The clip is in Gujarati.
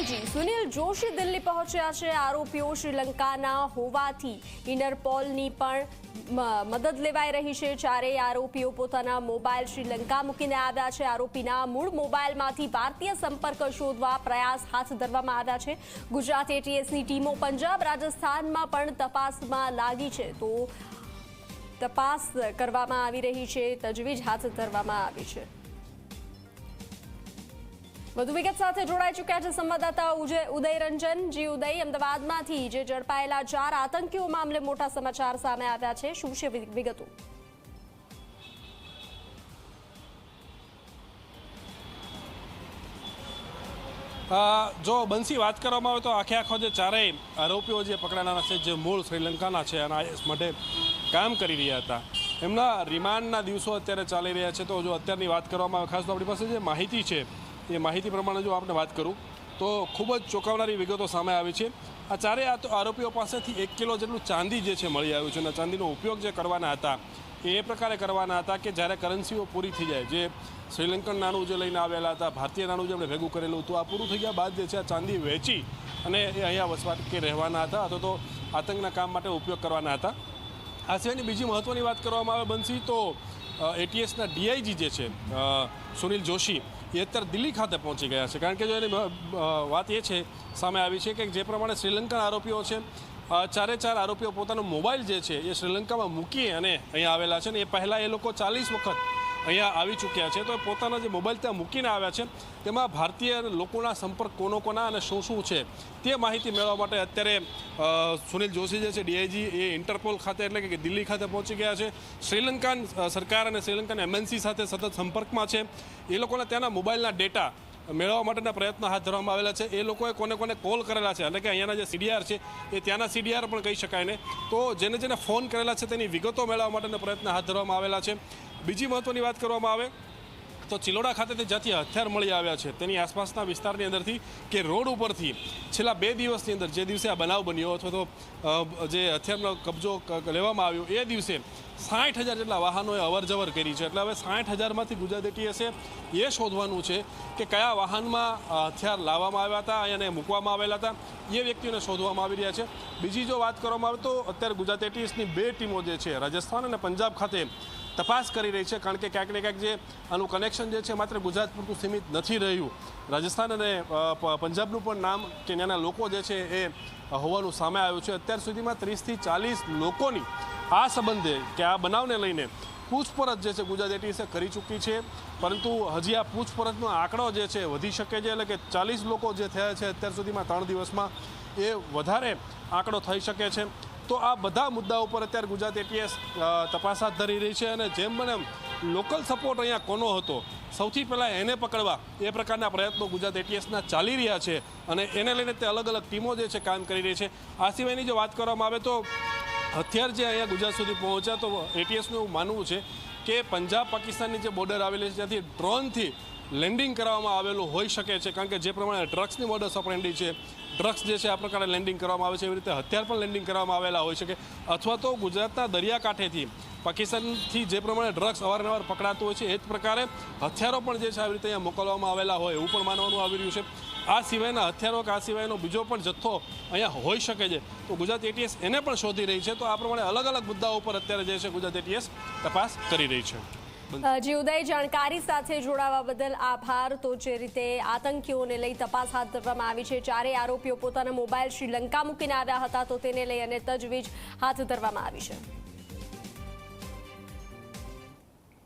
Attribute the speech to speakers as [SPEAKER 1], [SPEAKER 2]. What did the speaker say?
[SPEAKER 1] ડીઆઈજી સુનિલ જોશી દિલ્હી પહોંચ્યા છે। આરોપીઓ શ્રીલંકાના હોવાથી ઇન્ટરપોલની પણ મદદ લેવાઈ રહી છે। ચારેય આરોપીઓ પોતાના મોબાઈલ શ્રીલંકા મૂકીને આવ્યા છે। આરોપીના મૂળ મોબાઈલમાંથી ભારતીય સંપર્ક શોધવા પ્રયાસ હાથ ધરવામાં આવ્યા છે। ગુજરાત એટીએસની ટીમો પંજાબ રાજસ્થાનમાં પણ તપાસમાં લાગી છે, તો તપાસ કરવામાં આવી રહી છે, તજવીજ હાથ ધરવામાં આવી છે। વધુ વિગત સાથે જોડાઈ ચૂક્યા છે સંવાદદાતા ઉદય રંજન। જી ઉદય, અમદાવાદમાંથી જે ઝડપાયેલા 4 આતંકીઓ મામલે મોટા સમાચાર સામે આવ્યા છે, શું છે વિગતો?
[SPEAKER 2] જો બંસી વાત કરવામાં આવે તો આખો જે ચારેય આરોપીઓ જે પકડાના છે, જે મૂળ શ્રીલંકાના છે અને IS માટે કામ કરી રહ્યા હતા, એમના રિમાન્ડના દિવસો અત્યારે ચાલી રહ્યા છે। તો જો અત્યારની વાત કરવામાં આવે, ખાસ તો આપણી પાસે જે માહિતી છે એ માહિતી પ્રમાણે જો આપણે વાત કરું તો ખૂબ જ ચોંકાવનારી વિગતો સામે આવી છે। આ ચારેય આરોપીઓ પાસેથી 1 કિલો જેટલું ચાંદી જે છે મળી આવ્યું છે અને ચાંદીનો ઉપયોગ જે કરવાના હતા એ પ્રકારે કરવાના હતા કે જ્યારે કરન્સીઓ પૂરી થઈ જાય, જે શ્રીલંકન નાણું જે લઈને આવેલા હતા, ભારતીય નાણું જે આપણે ભેગું કરેલું હતું, આ પૂરું થઈ ગયા બાદ જે છે આ ચાંદી વેચી અને એ અહીંયા વસવાટ કે રહેવાના હતા અથવા તો આતંકના કામ માટે ઉપયોગ કરવાના હતા। આ સિવાયની બીજી મહત્ત્વની વાત કરવામાં આવે બંસી તો એટીએસના ડીઆઈજી જે છે સુનિલ જોશી એ અત્યારે દિલ્હી ખાતે પહોંચી ગયા છે। કારણ કે જો એની વાત એ છે સામે આવી છે કે જે પ્રમાણે શ્રીલંકન આરોપીઓ છે, ચારે આરોપીઓ પોતાનો મોબાઈલ જે છે એ શ્રીલંકામાં મૂકી અને અહીંયા આવેલા છે ને એ પહેલાં એ લોકો 40 વખત અહીંયા આવી ચૂક્યા છે। તો પોતાના જે મોબાઈલ ત્યાં મૂકીને આવ્યા છે તેમાં ભારતીય લોકોના સંપર્ક કોના અને શું છે તે માહિતી મેળવવા માટે અત્યારે સુનિલ જોશી જે છે ડીઆઈજી એ ઇન્ટરપોલ ખાતે એટલે કે દિલ્હી ખાતે પહોંચી ગયા છે। શ્રીલંકન સરકાર અને શ્રીલંકન MNC સાથે સતત સંપર્કમાં છે। એ લોકોના ત્યાંના મોબાઈલના ડેટા મેળવવા માટેના પ્રયત્નો હાથ ધરવામાં આવેલા છે। એ લોકોએ કોને કોલ કરેલા છે, એટલે કે અહીંયાના જે CDR છે એ ત્યાંના CDR પણ કહી શકાય ને, તો જેને ફોન કરેલા છે તેની વિગતો મેળવવા માટેના પ્રયત્ન હાથ ધરવામાં આવેલા છે। બીજી મહત્ત્વની વાત કરવામાં આવે તો ચિલોડા ખાતેથી જ્યાંથી હથિયાર મળી આવ્યા છે તેની આસપાસના વિસ્તારની અંદરથી કે રોડ ઉપરથી છેલ્લા 2 દિવસની અંદર, જે દિવસે આ બનાવ બન્યો અથવા તો જે હથિયારનો કબજો લેવામાં આવ્યો એ દિવસે 60,000 જેટલા વાહનોએ અવરજવર કરી છે। એટલે હવે 60,000માંથી ગુજરાત એટીએસે એ શોધવાનું છે કે કયા વાહનમાં હથિયાર લાવવામાં આવ્યા હતા અને મૂકવામાં આવેલા હતા, એ વ્યક્તિઓને શોધવામાં આવી રહ્યા છે। બીજી જો વાત કરવામાં આવે તો અત્યારે ગુજરાત એટીએસની 2 ટીમો જે છે રાજસ્થાન અને પંજાબ ખાતે તપાસ કરી રહી છે। કારણ કે ક્યાંક ને ક્યાંક જે આનું કનેક્શન જે છે માત્ર ગુજરાત પૂરતું સીમિત નથી રહ્યું, રાજસ્થાન અને પંજાબનું પણ નામ કે ત્યાંના લોકો જે છે એ હોવાનું સામે આવ્યું છે। અત્યાર સુધીમાં 30થી 40 લોકોની આ સંબંધે કે આ બનાવને લઈને પૂછપરછ જે છે ગુજરાત એટીએસે કરી ચૂકી છે, પરંતુ હજી આ પૂછપરછનો આંકડો જે છે વધી શકે છે। એટલે કે 40 લોકો જે થયા છે અત્યાર સુધીમાં 3 દિવસમાં, એ વધારે આંકડો થઈ શકે છે। તો આ બધા મુદ્દાઓ પર અત્યારે ગુજરાત એટીએસ તપાસ હાથ ધરી રહી છે અને જેમ બને લોકલ સપોર્ટ અહીંયા કોનો હતો, સૌથી પહેલાં એને પકડવા એ પ્રકારના પ્રયત્નો ગુજરાત એટીએસના ચાલી રહ્યા છે અને એને લઈને તે અલગ અલગ ટીમો જે છે કામ કરી રહી છે। આ સિવાયની જો વાત કરવામાં આવે તો હથિયાર જે અહીંયા ગુજરાત સુધી પહોંચ્યા, તો એટીએસનું એવું માનવું છે કે પંજાબ પાકિસ્તાનની જે બોર્ડર આવેલી છે ત્યાંથી ડ્રોનથી લેન્ડિંગ કરવામાં આવેલું હોઈ શકે છે। કારણ કે જે પ્રમાણે ડ્રગ્સની મોડસ ઓપરેન્ડી છે, ડ્રગ્સ જે છે આ પ્રકારે લેન્ડિંગ કરવામાં આવે છે, એવી રીતે હથિયાર પણ લેન્ડિંગ કરવામાં આવેલા હોઈ શકે, અથવા તો ગુજરાતના દરિયાકાંઠેથી પાકિસ્તાનથી જે પ્રમાણે ડ્રગ્સ અવારનવાર પકડાતું હોય છે એ જ પ્રકારે હથિયારો પણ જે છે આવી રીતે અહીંયા મોકલવામાં આવેલા હોય એવું પણ માનવાનું આવી રહ્યું છે। આ સિવાયના હથિયારો કે આ સિવાયનો બીજો પણ જથ્થો અહીંયા હોઈ શકે છે, તો ગુજરાત એટીએસ એને પણ શોધી રહી છે। તો આ પ્રમાણે અલગ અલગ મુદ્દાઓ પર અત્યારે જે છે ગુજરાત એટીએસ તપાસ કરી રહી છે।
[SPEAKER 1] જી ઉદય, જાણકારી સાથે જોડાવા બદલ આભાર। તો જે રીતે આતંકીઓને લઈ તપાસ હાથ ધરવામાં આવી છે, ચારેય આરોપીઓ પોતાના મોબાઈલ શ્રીલંકા મૂકીને આવ્યા હતા, તો તેને લઈ અને તજવીજ હાથ ધરવામાં આવી છે।